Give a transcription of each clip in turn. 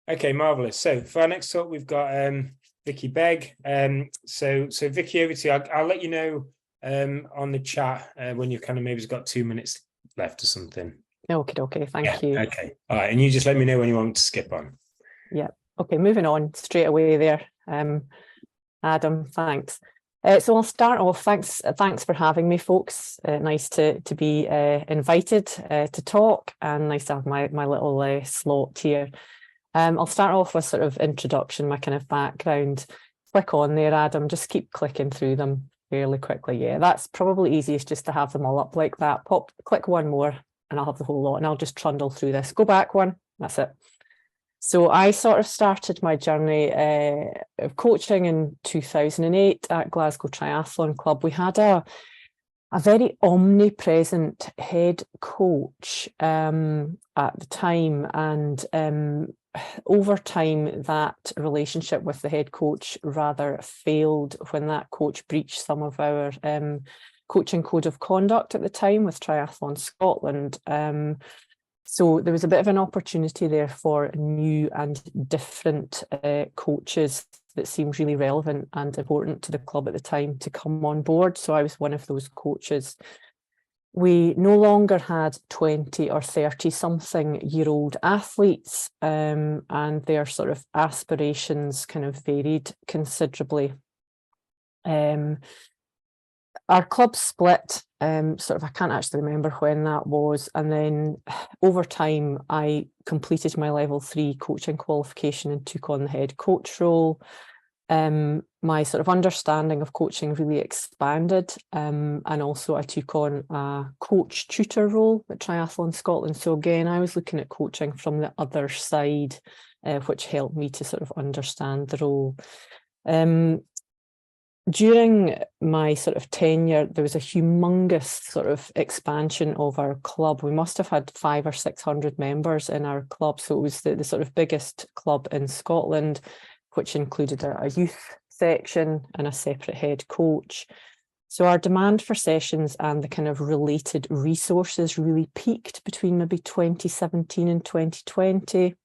Okay, marvelous. So for our next talk, we've got Vicky Begg. So Vicky, over to you. I'll let you know on the chat when you kind of maybe got 2 minutes left or something. Okay, thank you. Okay, all right, and you just let me know when you want to skip on. Yeah. Okay, moving on straight away there. Adam, thanks. So I'll start off. Thanks for having me, folks. Nice to be invited to talk, and nice to have my little slot here. I'll start off with sort of introduction, my kind of background. Click on there, Adam. Just keep clicking through them fairly quickly. Yeah, that's probably easiest just to have them all up like that. Click one more, and I'll have the whole lot, and I'll just trundle through this. Go back one. That's it. So I sort of started my journey of coaching in 2008 at Glasgow Triathlon Club. We had a very omnipresent head coach at the time, and over time that relationship with the head coach rather failed when that coach breached some of our coaching code of conduct at the time with Triathlon Scotland. So there was a bit of an opportunity there for new and different coaches that seemed really relevant and important to the club at the time to come on board. So I was one of those coaches. We no longer had 20 or 30 something year old athletes, and their sort of aspirations kind of varied considerably. Our club split, sort of, I can't actually remember when that was. And then over time, I completed my level 3 coaching qualification and took on the head coach role. My sort of understanding of coaching really expanded. And also I took on a coach tutor role at Triathlon Scotland. So again, I was looking at coaching from the other side, which helped me to sort of understand the role. During my sort of tenure, there was a humongous sort of expansion of our club. We must have had 500 or 600 members in our club. So it was the sort of biggest club in Scotland, which included a youth section and a separate head coach. So our demand for sessions and the kind of related resources really peaked between maybe 2017 and 2020.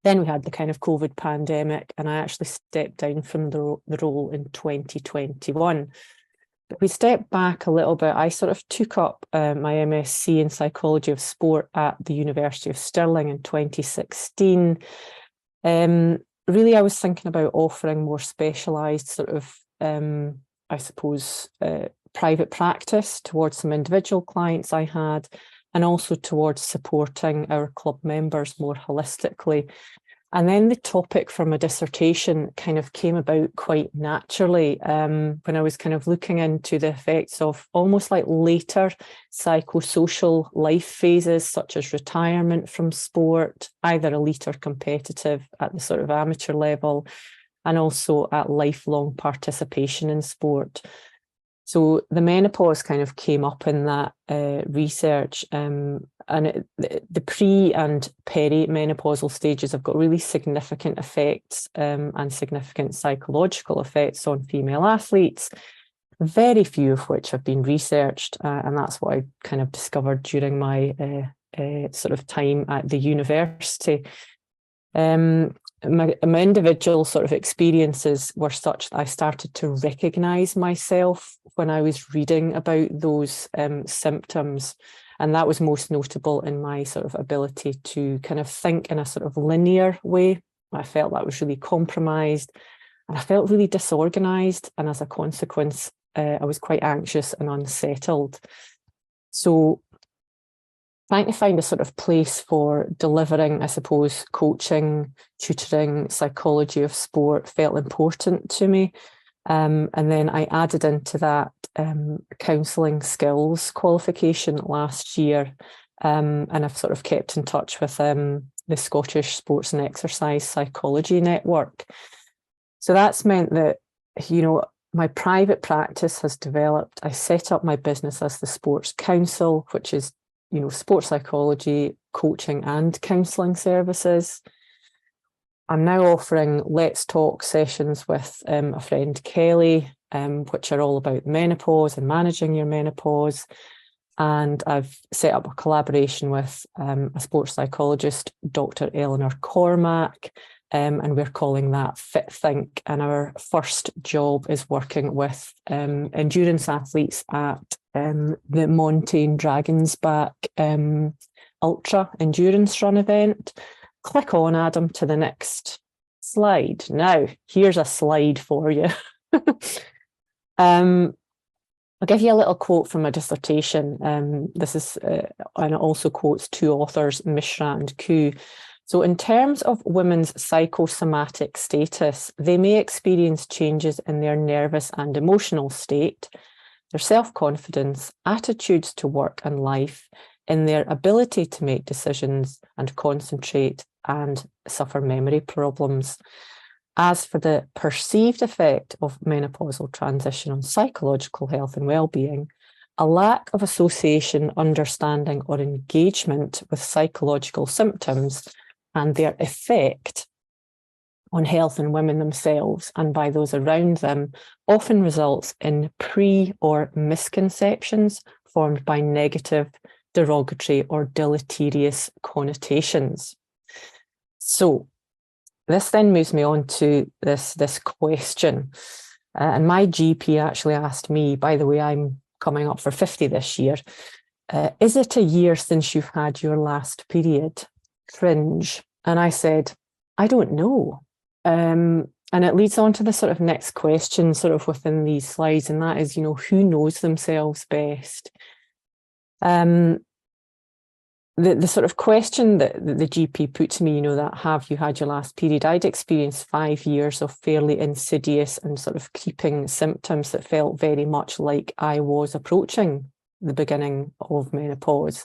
Then we had the kind of COVID pandemic, and I actually stepped down from the role in 2021. But we stepped back a little bit. I sort of took up my MSc in Psychology of Sport at the University of Stirling in 2016. Really, I was thinking about offering more specialised sort of, I suppose, private practice towards some individual clients I had, and also towards supporting our club members more holistically. And then the topic for my dissertation kind of came about quite naturally when I was kind of looking into the effects of almost like later psychosocial life phases, such as retirement from sport, either elite or competitive at the sort of amateur level, and also at lifelong participation in sport. So the menopause kind of came up in that research, and the pre and perimenopausal stages have got really significant effects and significant psychological effects on female athletes, very few of which have been researched, and that's what I kind of discovered during my sort of time at the university. My individual sort of experiences were such that I started to recognise myself when I was reading about those symptoms, and that was most notable in my sort of ability to kind of think in a sort of linear way. I felt that was really compromised, and I felt really disorganised, and as a consequence, I was quite anxious and unsettled. So trying to find a sort of place for delivering, I suppose, coaching, tutoring, psychology of sport felt important to me. And then I added into that counselling skills qualification last year. And I've sort of kept in touch with the Scottish Sports and Exercise Psychology Network. So that's meant that, you know, my private practice has developed. I set up my business as the Sports Council, which is, you know, sports psychology, coaching and counselling services. I'm now offering Let's Talk sessions with a friend, Kelly, which are all about menopause and managing your menopause. And I've set up a collaboration with a sports psychologist, Dr. Eleanor Cormack, and we're calling that Fit Think. And our first job is working with endurance athletes at the Montane Dragons Back Ultra Endurance Run event. Click on, Adam, to the next slide. Now, here's a slide for you. I'll give you a little quote from a dissertation. This is, and it also quotes two authors, Mishra and Koo. So in terms of women's psychosomatic status, they may experience changes in their nervous and emotional state, their self-confidence, attitudes to work and life, in their ability to make decisions and concentrate, and suffer memory problems. As for the perceived effect of menopausal transition on psychological health and well-being, a lack of association, understanding, or engagement with psychological symptoms and their effect on health in women themselves and by those around them often results in or misconceptions formed by negative, derogatory, or deleterious connotations. So, this then moves me on to this question. And my GP actually asked me, by the way, I'm coming up for 50 this year, is it a year since you've had your last period? Cringe. And I said, I don't know. And it leads on to the sort of next question sort of within these slides, and that is, who knows themselves best? The sort of question that the GP put to me, that have you had your last period? I'd experienced 5 years of fairly insidious and sort of creeping symptoms that felt very much like I was approaching the beginning of menopause,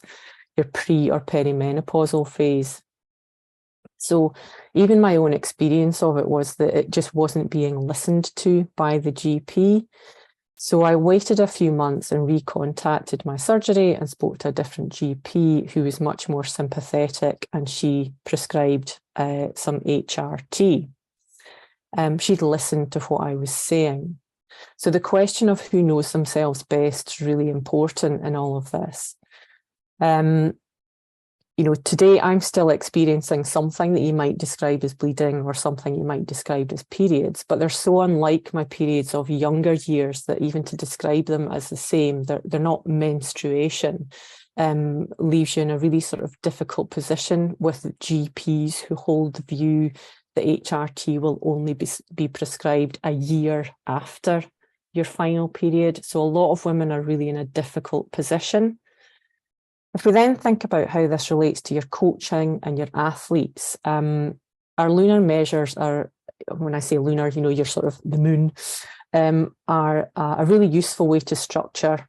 your pre or perimenopausal phase. So even my own experience of it was that it just wasn't being listened to by the GP. So I waited a few months and recontacted my surgery and spoke to a different GP who was much more sympathetic, and she prescribed some HRT. She'd listened to what I was saying. So the question of who knows themselves best is really important in all of this. Today I'm still experiencing something that you might describe as bleeding or something you might describe as periods, but they're so unlike my periods of younger years that even to describe them as the same, they're not menstruation, leaves you in a really sort of difficult position with GPs who hold the view that HRT will only be prescribed a year after your final period. So a lot of women are really in a difficult position. If we then think about how this relates to your coaching and your athletes, our lunar measures are, when I say lunar, you're sort of the moon, are a really useful way to structure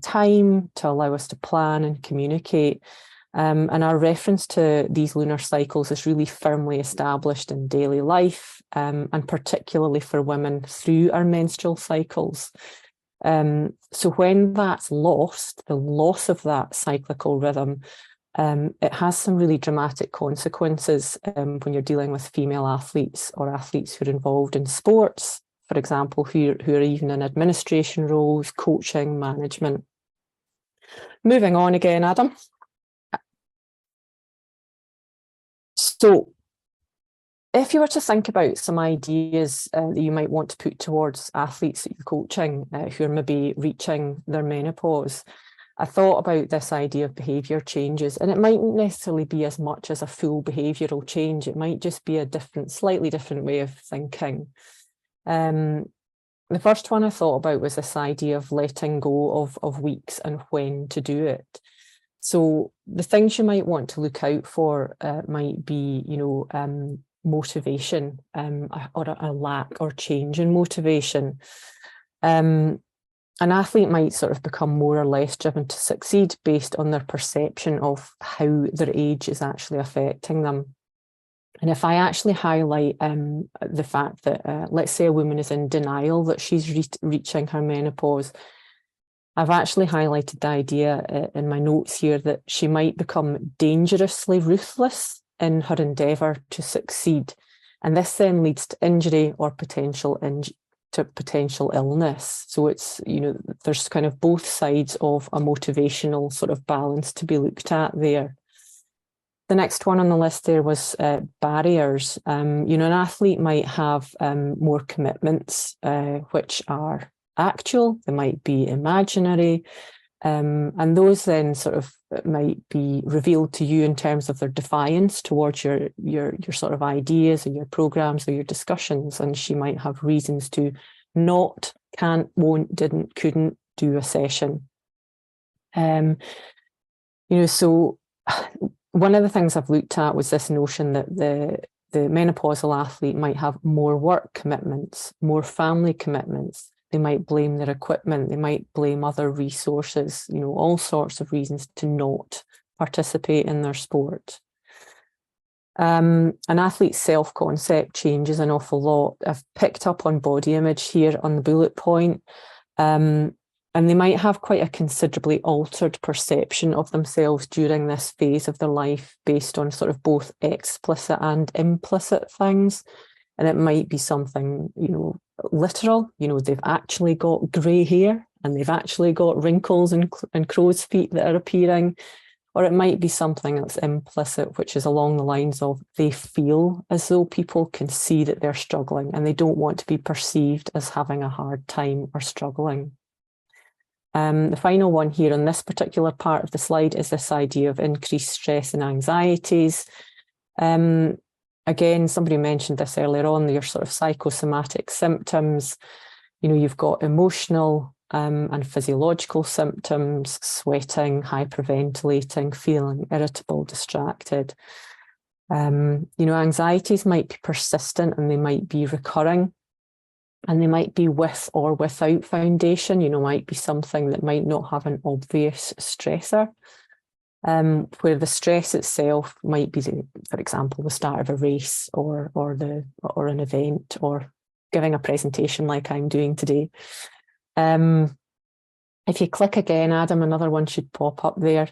time, to allow us to plan and communicate. And our reference to these lunar cycles is really firmly established in daily life, and particularly for women through our menstrual cycles. So when that's lost, the loss of that cyclical rhythm, it has some really dramatic consequences when you're dealing with female athletes or athletes who are involved in sports, for example, who are even in administration roles, coaching, management. Moving on again, Adam. So if you were to think about some ideas that you might want to put towards athletes that you're coaching who are maybe reaching their menopause, I thought about this idea of behaviour changes, and it mightn't necessarily be as much as a full behavioural change. It might just be a slightly different way of thinking. The first one I thought about was this idea of letting go of weeks and when to do it. So the things you might want to look out for might be, motivation or a lack or change in motivation. An athlete might sort of become more or less driven to succeed based on their perception of how their age is actually affecting them. And if I actually highlight the fact that, let's say a woman is in denial that she's reaching her menopause, I've actually highlighted the idea in my notes here that she might become dangerously ruthless in her endeavour to succeed. And this then leads to injury or potential to potential illness. So it's, you know, there's kind of both sides of a motivational sort of balance to be looked at there. The next one on the list there was barriers. You know, an athlete might have more commitments, which are actual, they might be imaginary, and those then sort of might be revealed to you in terms of their defiance towards your sort of ideas or your programs or your discussions. And she might have reasons to not, can't, won't, didn't, couldn't do a session. You know, so one of the things I've looked at was this notion that the menopausal athlete might have more work commitments, more family commitments. They might blame their equipment, they might blame other resources, you know, all sorts of reasons to not participate in their sport. An athlete's self-concept changes an awful lot. I've picked up on body image here on the bullet point. And they might have quite a considerably altered perception of themselves during this phase of their life based on sort of both explicit and implicit things. And it might be something, you know, literal, you know, they've actually got grey hair and they've actually got wrinkles and crow's feet that are appearing. Or it might be something that's implicit, which is along the lines of they feel as though people can see that they're struggling and they don't want to be perceived as having a hard time or struggling. The final one here on this particular part of the slide is this idea of increased stress and anxieties. Again, somebody mentioned this earlier on, your sort of psychosomatic symptoms. You know, you've got emotional and physiological symptoms, sweating, hyperventilating, feeling irritable, distracted. You know, anxieties might be persistent and they might be recurring. And they might be with or without foundation, you know, might be something that might not have an obvious stressor, where the stress itself might be, for example, the start of a race or an event or giving a presentation like I'm doing today. If you click again, Adam, another one should pop up there.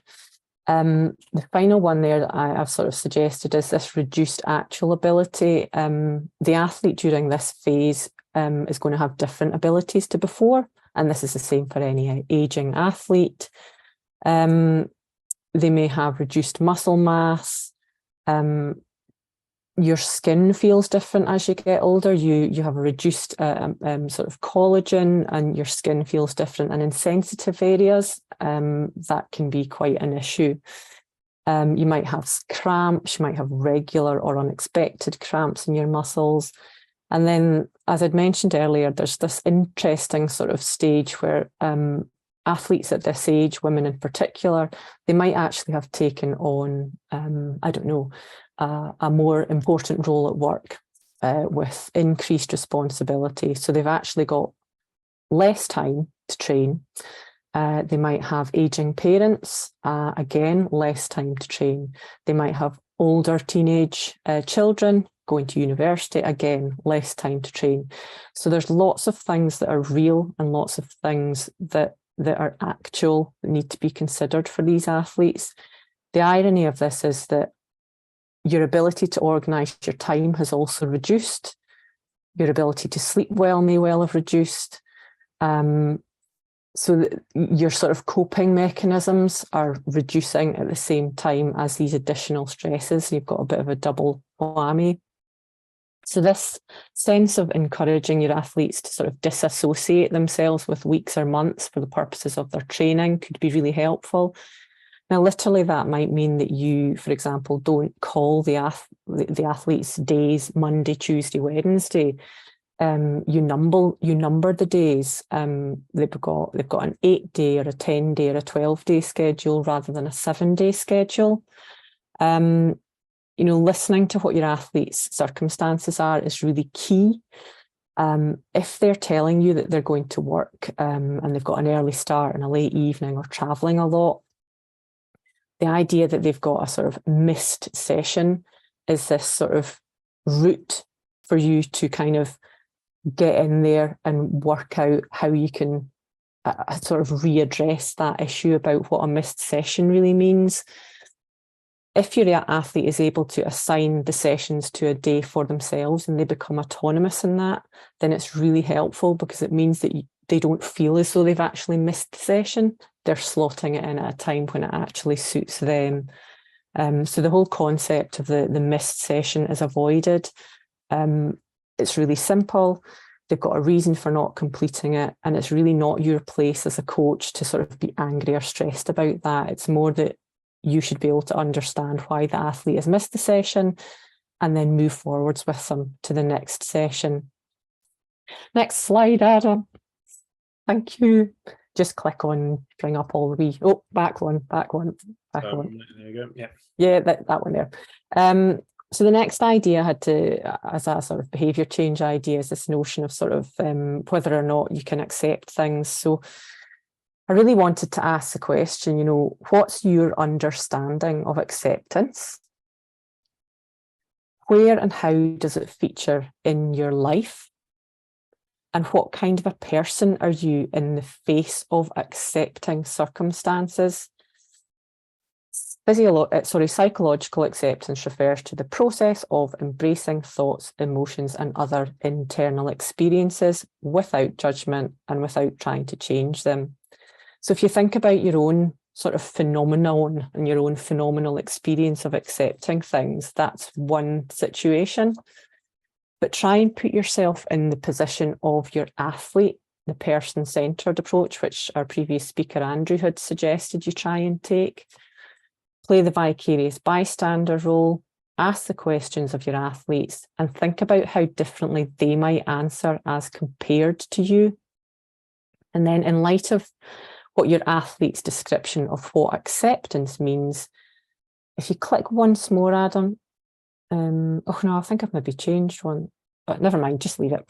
The final one there that I've sort of suggested is this reduced actual ability. The athlete during this phase is going to have different abilities to before, and this is the same for any aging athlete. They may have reduced muscle mass. Your skin feels different as you get older. You have a reduced sort of collagen, and your skin feels different. And in sensitive areas, that can be quite an issue. You might have cramps, you might have regular or unexpected cramps in your muscles. And then, as I'd mentioned earlier, there's this interesting sort of stage where athletes at this age, women in particular, they might actually have taken on, I don't know, a more important role at work with increased responsibility. So they've actually got less time to train. They might have aging parents, again, less time to train. They might have older teenage children going to university, again, less time to train. So there's lots of things that are real and lots of things that are actual that need to be considered for these athletes. The irony of this is that your ability to organise your time has also reduced. Your ability to sleep well may well have reduced. So that your sort of coping mechanisms are reducing at the same time as these additional stresses. You've got a bit of a double whammy. So this sense of encouraging your athletes to sort of disassociate themselves with weeks or months for the purposes of their training could be really helpful. Now, literally that might mean that you, for example, don't call the athletes' days Monday, Tuesday, Wednesday. You number the days. They've got an 8-day or a 10-day or a 12-day schedule rather than a 7-day schedule. You know, listening to what your athletes' circumstances are is really key. If they're telling you that they're going to work and they've got an early start and a late evening or traveling a lot, the idea that they've got a sort of missed session is this sort of route for you to kind of get in there and work out how you can sort of readdress that issue about what a missed session really means. if your athlete is able to assign the sessions to a day for themselves and they become autonomous in that, then it's really helpful, because it means that they don't feel as though they've actually missed the session. They're slotting it in at a time when it actually suits them. So the whole concept of the missed session is avoided. It's really simple. They've got a reason for not completing it, and it's really not your place as a coach to sort of be angry or stressed about that. It's more that you should be able to understand why the athlete has missed the session and then move forwards with them to the next session. Next slide, Adam. Thank you. Just click on, bring up all the back one. There you go. Yeah. Yeah, that one there. So the next idea I had to, as a sort of behaviour change idea, is this notion of sort of whether or not you can accept things. So I really wanted to ask the question, what's your understanding of acceptance? Where and how does it feature in your life? And what kind of a person are you in the face of accepting circumstances? Psychological acceptance refers to the process of embracing thoughts, emotions, and other internal experiences without judgment and without trying to change them. So if you think about your own sort of phenomenon and your own phenomenal experience of accepting things, that's one situation. But try and put yourself in the position of your athlete, the person-centred approach, which our previous speaker, Andrew, had suggested you try and take. Play the vicarious bystander role, ask the questions of your athletes, and think about how differently they might answer as compared to you. And then, in light of what your athlete's description of what acceptance means, if you click once more, Adam, oh no, I think I've maybe changed one, but never mind, just leave it.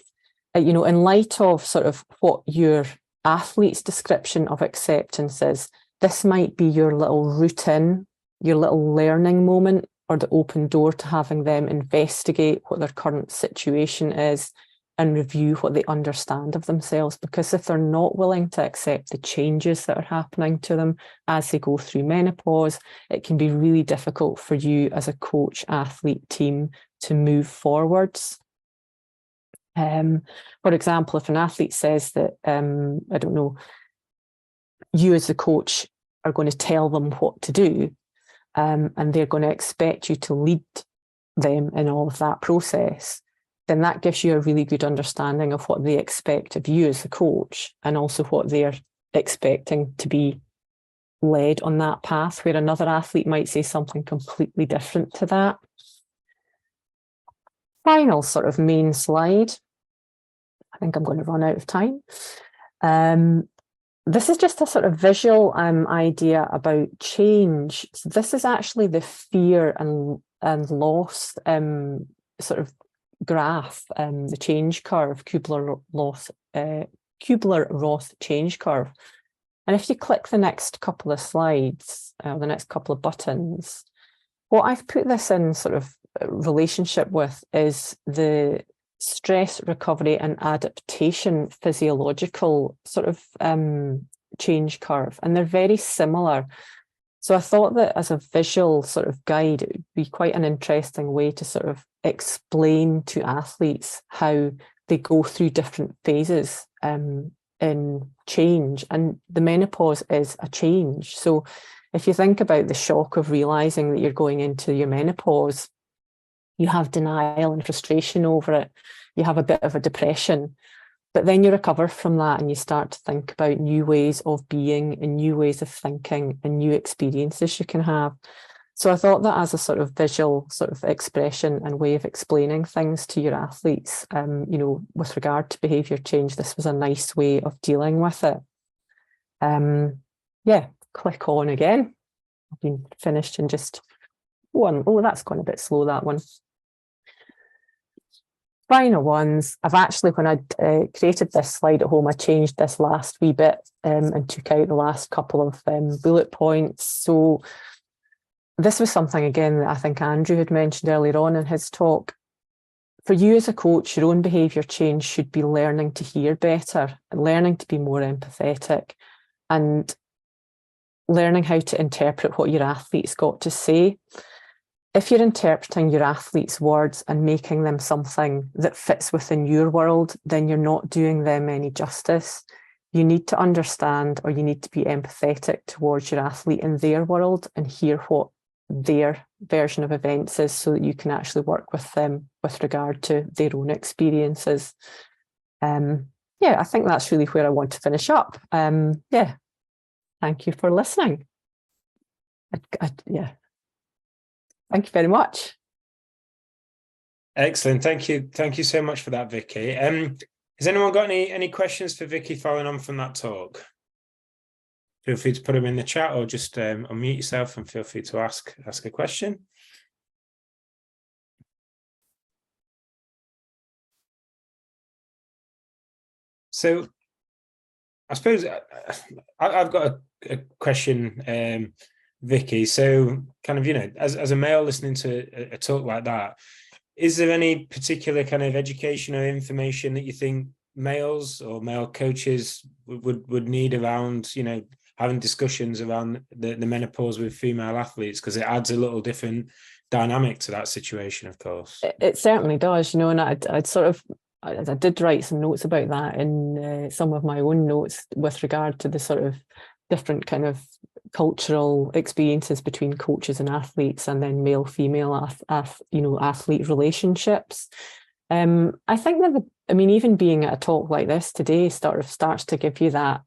In light of sort of what your athlete's description of acceptance is, this might be your little route in, your little learning moment, or the open door to having them investigate what their current situation is and review what they understand of themselves. Because if they're not willing to accept the changes that are happening to them as they go through menopause, it can be really difficult for you as a coach athlete team to move forwards. For example, if an athlete says that, I don't know, you as the coach are going to tell them what to do, and they're going to expect you to lead them in all of that process, then that gives you a really good understanding of what they expect of you as the coach, and also what they're expecting to be led on that path, where another athlete might say something completely different to that. Final sort of main slide. I think I'm going to run out of time. This is just a sort of visual idea about change. So this is actually the fear and loss sort of graph, the change curve, Kubler-Ross change curve. And if you click the next couple of slides, the next couple of buttons, what I've put this in sort of relationship with is the stress recovery and adaptation physiological sort of change curve, and they're very similar. So I thought that as a visual sort of guide, it would be quite an interesting way to sort of explain to athletes how they go through different phases in change, and the menopause is a change. So if you think about the shock of realizing that you're going into your menopause, you have denial and frustration over it. You have a bit of a depression, but then you recover from that and you start to think about new ways of being and new ways of thinking and new experiences you can have. So I thought that as a sort of visual sort of expression and way of explaining things to your athletes, with regard to behaviour change, this was a nice way of dealing with it. Click on again. I've been finished in just one. Oh, that's gone a bit slow, that one. Final ones. I've actually, when I created this slide at home, I changed this last wee bit and took out the last couple of bullet points. So this was something, again, that I think Andrew had mentioned earlier on in his talk. For you as a coach, your own behaviour change should be learning to hear better, learning to be more empathetic, and learning how to interpret what your athlete's got to say. if you're interpreting your athletes' words and making them something that fits within your world, then you're not doing them any justice. You need to understand, or you need to be empathetic towards your athlete in their world and hear what their version of events is, so that you can actually work with them with regard to their own experiences. Yeah, I think that's really where I want to finish up. Yeah, thank you for listening. Yeah. Thank you very much. Excellent. Thank you. Thank you so much for that, Vicky. Has anyone got any questions for Vicky following on from that talk? Feel free to put them in the chat, or just unmute yourself and feel free to ask a question. So I suppose I've got a question, Vicky. So kind of, as a male listening to a talk like that, is there any particular kind of education or information that you think males or male coaches would need around, having discussions around the menopause with female athletes? Because it adds a little different dynamic to that situation, of course. It certainly does, and I did write some notes about that in some of my own notes with regard to the sort of different kind of cultural experiences between coaches and athletes, and then male-female athlete relationships. I think that even being at a talk like this today sort of starts to give you that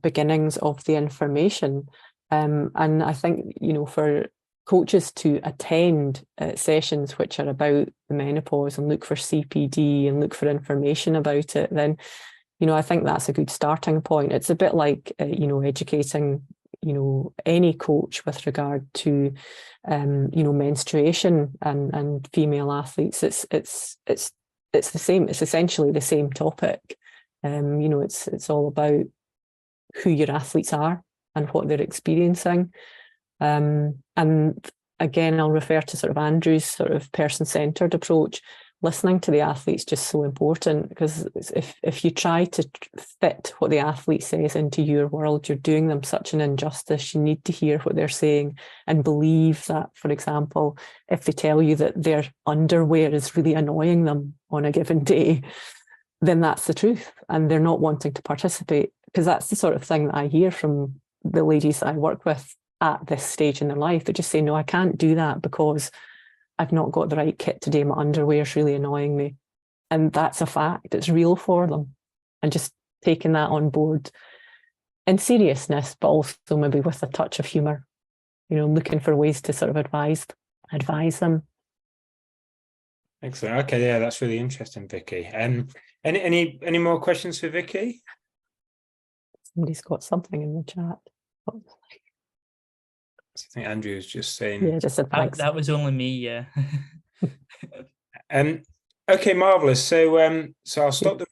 beginnings of the information. And I think, for coaches to attend sessions which are about the menopause and look for CPD and look for information about it, then, I think that's a good starting point. It's a bit like, educating, any coach with regard to, menstruation and female athletes. It's the same. It's essentially the same topic. It's all about who your athletes are and what they're experiencing. And again, I'll refer to sort of Andrew's sort of person-centered approach. Listening to the athlete's just so important, because if you try to fit what the athlete says into your world, you're doing them such an injustice. You need to hear what they're saying and believe that, for example, if they tell you that their underwear is really annoying them on a given day, then that's the truth, and they're not wanting to participate. Because that's the sort of thing that I hear from the ladies that I work with at this stage in their life. They just say, no, I can't do that because I've not got the right kit today. My underwear is really annoying me. And that's a fact. It's real for them. And just taking that on board in seriousness, but also maybe with a touch of humour, looking for ways to sort of advise them. Excellent. Okay, yeah, that's really interesting, Vicky. Any more questions for Vicky? Somebody's got something in the chat. I think Andrew was just saying. Yeah, just said thanks. That was only me, yeah. Okay, marvelous. So I'll stop the